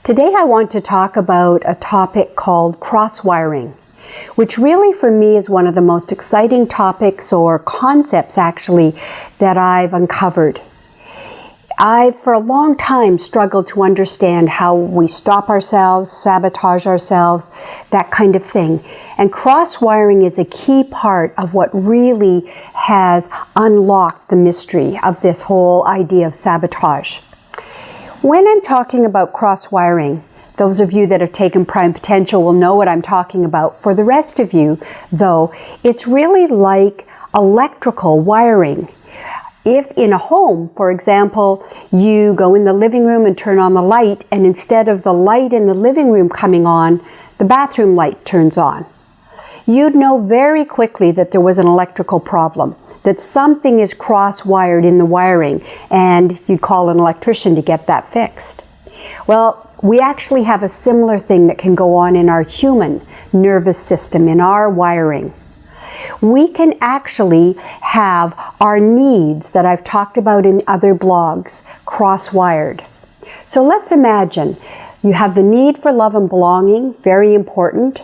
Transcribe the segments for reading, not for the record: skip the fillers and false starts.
Today I want to talk about a topic called cross-wiring, which really for me is one of the most exciting topics or concepts actually that I've uncovered. I've for a long time struggled to understand how we stop ourselves, sabotage ourselves, that kind of thing. And cross-wiring is a key part of what really has unlocked the mystery of this whole idea of sabotage. When I'm talking about cross-wiring, those of you that have taken Prime Potential will know what I'm talking about. For the rest of you, though, it's really like electrical wiring. If in a home, for example, you go in the living room and turn on the light, and instead of the light in the living room coming on, the bathroom light turns on, you'd know very quickly that there was an electrical problem, that something is cross-wired in the wiring, and you'd call an electrician to get that fixed. Well, we actually have a similar thing that can go on in our human nervous system, in our wiring. We can actually have our needs that I've talked about in other blogs cross-wired. So let's imagine you have the need for love and belonging, very important,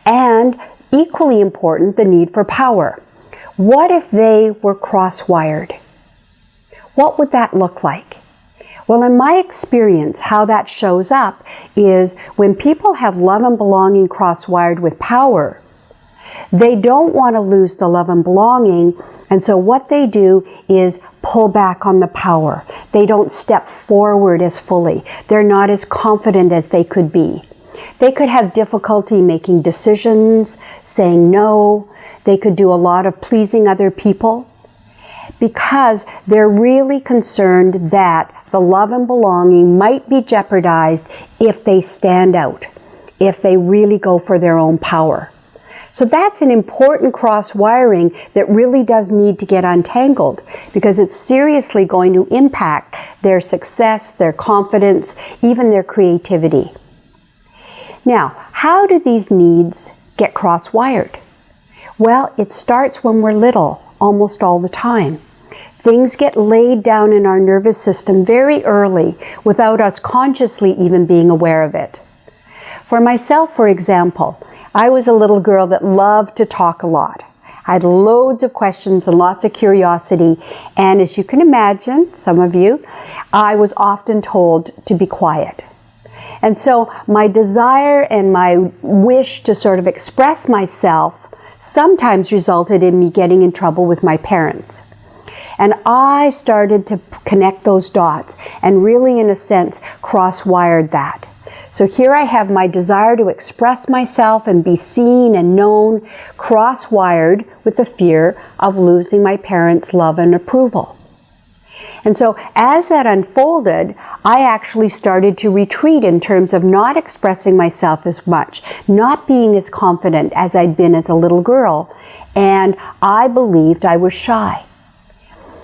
and equally important, the need for power. What if they were cross-wired? What would that look like? Well, in my experience, how that shows up is when people have love and belonging cross-wired with power, they don't want to lose the love and belonging, and so what they do is pull back on the power. They don't step forward as fully. They're not as confident as they could be. They could have difficulty making decisions, saying no. They could do a lot of pleasing other people because they're really concerned that the love and belonging might be jeopardized if they stand out, if they really go for their own power. So that's an important cross-wiring that really does need to get untangled because it's seriously going to impact their success, their confidence, even their creativity. Now, how do these needs get cross-wired? Well, it starts when we're little, almost all the time. Things get laid down in our nervous system very early without us consciously even being aware of it. For myself, for example, I was a little girl that loved to talk a lot. I had loads of questions and lots of curiosity, and as you can imagine, some of you, I was often told to be quiet. And so my desire and my wish to sort of express myself sometimes resulted in me getting in trouble with my parents. And I started to connect those dots and really, in a sense, cross-wired that. So here I have my desire to express myself and be seen and known, cross-wired with the fear of losing my parents' love and approval. And so as that unfolded, I actually started to retreat in terms of not expressing myself as much, not being as confident as I'd been as a little girl, and I believed I was shy.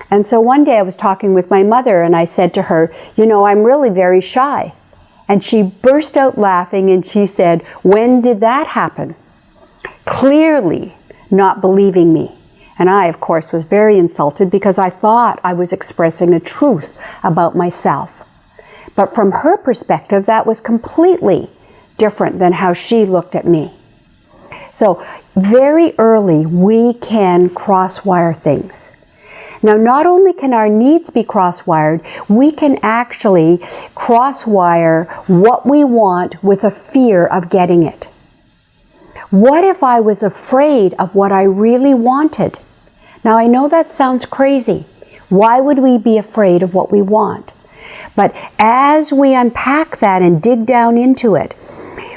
And so one day I was talking with my mother and I said to her, you know, I'm really very shy. And she burst out laughing and she said, when did that happen? Clearly not believing me. And I, of course, was very insulted because I thought I was expressing a truth about myself. But from her perspective, that was completely different than how she looked at me. So very early, we can cross-wire things. Now, not only can our needs be cross-wired, we can actually cross-wire what we want with a fear of getting it. What if I was afraid of what I really wanted? Now, I know that sounds crazy. Why would we be afraid of what we want? But as we unpack that and dig down into it,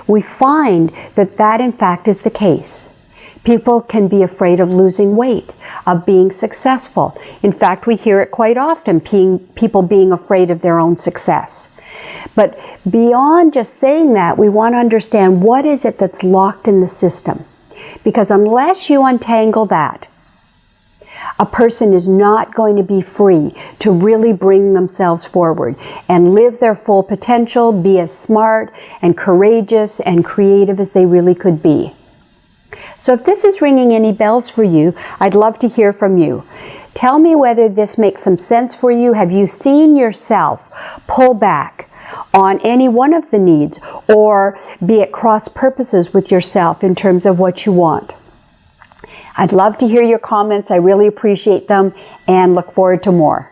we find that that in fact is the case. People can be afraid of losing weight, of being successful. In fact, we hear it quite often, people being afraid of their own success. But beyond just saying that, we want to understand what is it that's locked in the system. Because unless you untangle that, a person is not going to be free to really bring themselves forward and live their full potential, be as smart and courageous and creative as they really could be. So if this is ringing any bells for you, I'd love to hear from you. Tell me whether this makes some sense for you. Have you seen yourself pull back on any one of the needs, or be at cross purposes with yourself in terms of what you want. I'd love to hear your comments. I really appreciate them and look forward to more.